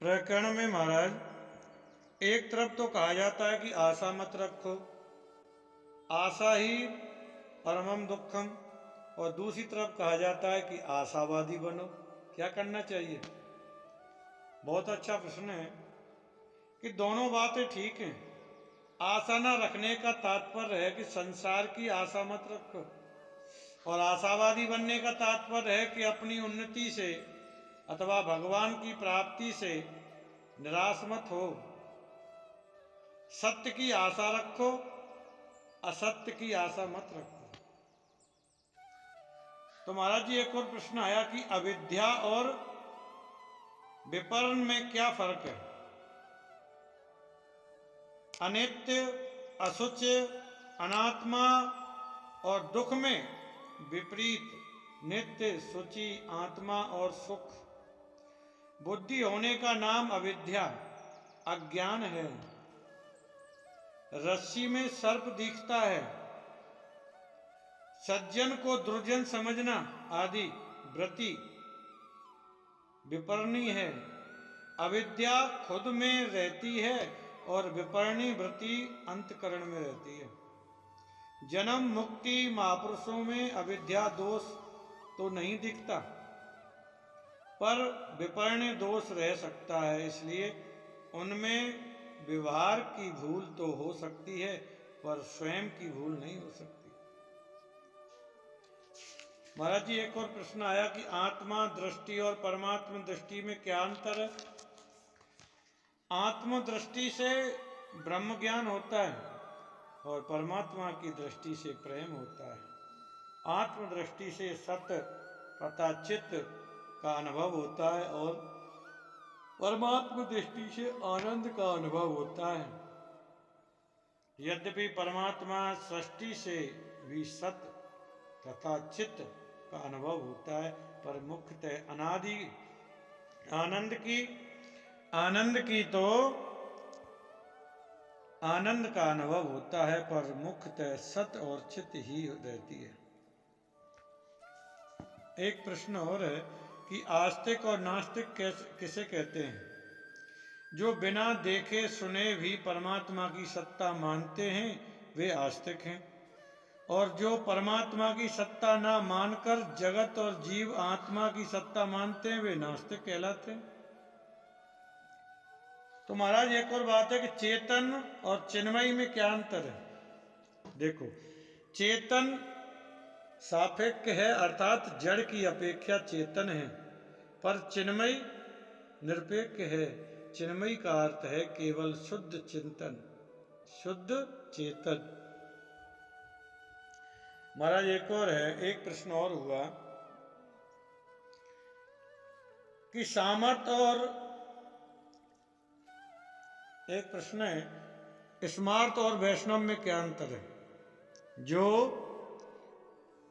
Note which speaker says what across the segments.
Speaker 1: प्रकरण में महाराज एक तरफ तो कहा जाता है कि आशा मत रखो, आशा ही परमम दुखम, और दूसरी तरफ कहा जाता है कि आशावादी बनो। क्या करना चाहिए? बहुत अच्छा प्रश्न है कि दोनों बातें ठीक हैं। आशा न रखने का तात्पर्य है कि संसार की आशा मत रखो, और आशावादी बनने का तात्पर्य है कि अपनी उन्नति से अथवा भगवान की प्राप्ति से निराश मत हो। सत्य की आशा रखो, असत्य की आशा मत रखो। तो महाराज जी एक और प्रश्न आया कि अविद्या और विपर्ण में क्या फर्क है? अनित्य, असुच, अनात्मा और दुख में विपरीत नित्य, शुचि, आत्मा और सुख। बुद्धि होने का नाम अविद्या, अज्ञान है। रस्सी में सर्प दिखता है, सज्जन को दुर्जन समझना आदि वृत्ति विपरणी है। अविद्या खुद में रहती है और विपरणी वृत्ति अंतकरण में रहती है। जन्म मुक्ति महापुरुषों में अविद्या दोष तो नहीं दिखता, पर विपर्ण दोष रह सकता है, इसलिए उनमें व्यवहार की भूल तो हो सकती है, पर स्वयं की भूल नहीं हो सकती। महाराज जी एक और प्रश्न आया कि आत्मा दृष्टि और परमात्मा दृष्टि में क्या अंतर है? आत्म दृष्टि से ब्रह्म ज्ञान होता है और परमात्मा की दृष्टि से प्रेम होता है। आत्म दृष्टि से सत्य तथा चित्त का अनुभव होता है और परमात्मा दृष्टि से आनंद का अनुभव होता है। यद्यपि परमात्मा सृष्टि से भी सत्य तथा चित्त का अनुभव होता है, पर मुख्यतः अनादि आनंद का अनुभव होता है, पर मुख्यतः सत्य और चित्त ही रहती है। एक प्रश्न और है कि आस्तिक और नास्तिक किसे कहते हैं? जो बिना देखे सुने भी परमात्मा की सत्ता मानते हैं वे आस्तिक हैं, और जो परमात्मा की सत्ता ना मानकर जगत और जीव आत्मा की सत्ता मानते हैं वे नास्तिक कहलाते हैं। तो महाराज एक और बात है कि चेतन और चिन्मयी में क्या अंतर है? देखो, चेतन सापेक्ष है, अर्थात जड़ की अपेक्षा चेतन है, पर चिन्मयी निरपेक्ष है। चिन्मयी का अर्थ है केवल शुद्ध चिंतन, शुद्ध चेतन। महाराज एक और है, एक प्रश्न और हुआ कि सामर्थ्य और एक प्रश्न है स्मार्त और वैष्णव में क्या अंतर है?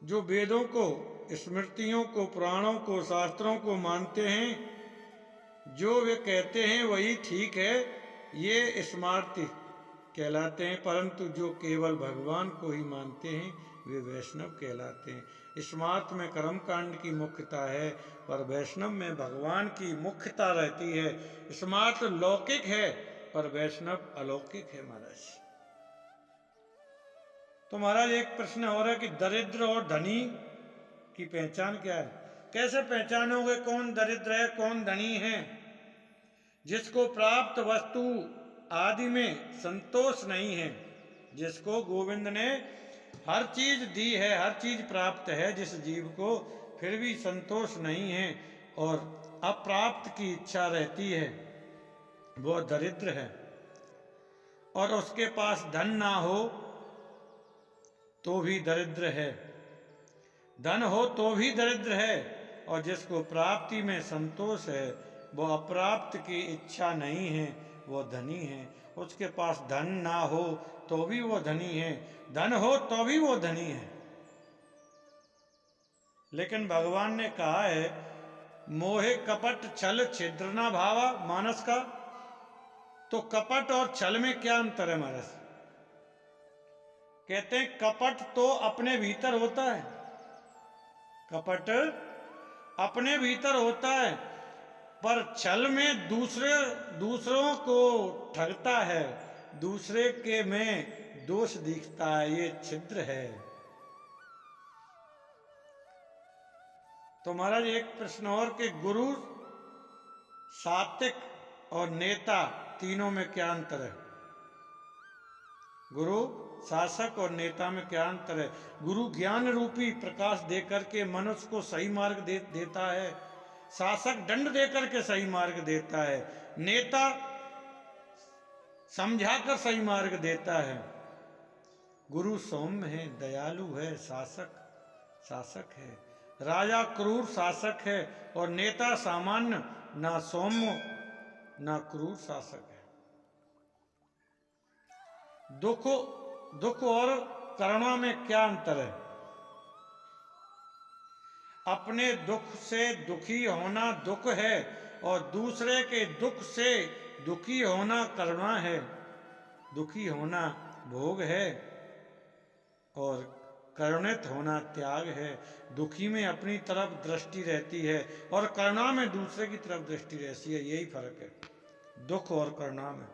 Speaker 1: जो वेदों को, स्मृतियों को, पुराणों को, शास्त्रों को मानते हैं, जो वे कहते हैं वही ठीक है, ये स्मार्त कहलाते हैं, परंतु जो केवल भगवान को ही मानते हैं वे वैष्णव कहलाते हैं। स्मार्त में कर्मकांड की मुख्यता है, पर वैष्णव में भगवान की मुख्यता रहती है। स्मार्त लौकिक है पर वैष्णव अलौकिक है महाराज। तो महाराज एक प्रश्न हो रहा है कि दरिद्र और धनी की पहचान क्या है? कैसे पहचानोगे कौन दरिद्र है कौन धनी है? जिसको प्राप्त वस्तु आदि में संतोष नहीं है, जिसको गोविंद ने हर चीज दी है, हर चीज प्राप्त है, जिस जीव को फिर भी संतोष नहीं है और अप्राप्त की इच्छा रहती है, वो दरिद्र है। और उसके पास धन ना हो तो भी दरिद्र है, धन हो तो भी दरिद्र है, और जिसको प्राप्ति में संतोष है, वो अप्राप्त की इच्छा नहीं है, वो धनी है। उसके पास धन ना हो तो भी वो धनी है, धन हो तो भी वो धनी है। लेकिन भगवान ने कहा है मोहे कपट छल छिद्र ना भावा मानस का। तो कपट और छल में क्या अंतर है महाराज? कहते हैं कपट तो अपने भीतर होता है, कपट अपने भीतर होता है, पर छल में दूसरों को ठगता है, दूसरे के में दोष दिखता है, ये छिद्र है। तो महाराज एक प्रश्न और कि गुरु, सात्विक और नेता तीनों में क्या अंतर है? गुरु, शासक और नेता में क्या अंतर है? गुरु ज्ञान रूपी प्रकाश देकर के मनुष्य को सही मार्ग देता है, शासक दंड देकर के सही मार्ग देता है, नेता समझाकर सही मार्ग देता है। गुरु सौम्य है, दयालु है, शासक है। राजा क्रूर शासक है और नेता सामान्य, ना सौम्य ना क्रूर शासक है। दुख और करुणा में क्या अंतर है? अपने दुख से दुखी होना दुख है और दूसरे के दुख से दुखी होना करुणा है। दुखी होना भोग है और करुणित होना त्याग है। दुखी में अपनी तरफ दृष्टि रहती है और करुणा में दूसरे की तरफ दृष्टि रहती है। यही फर्क है दुख और करुणा में।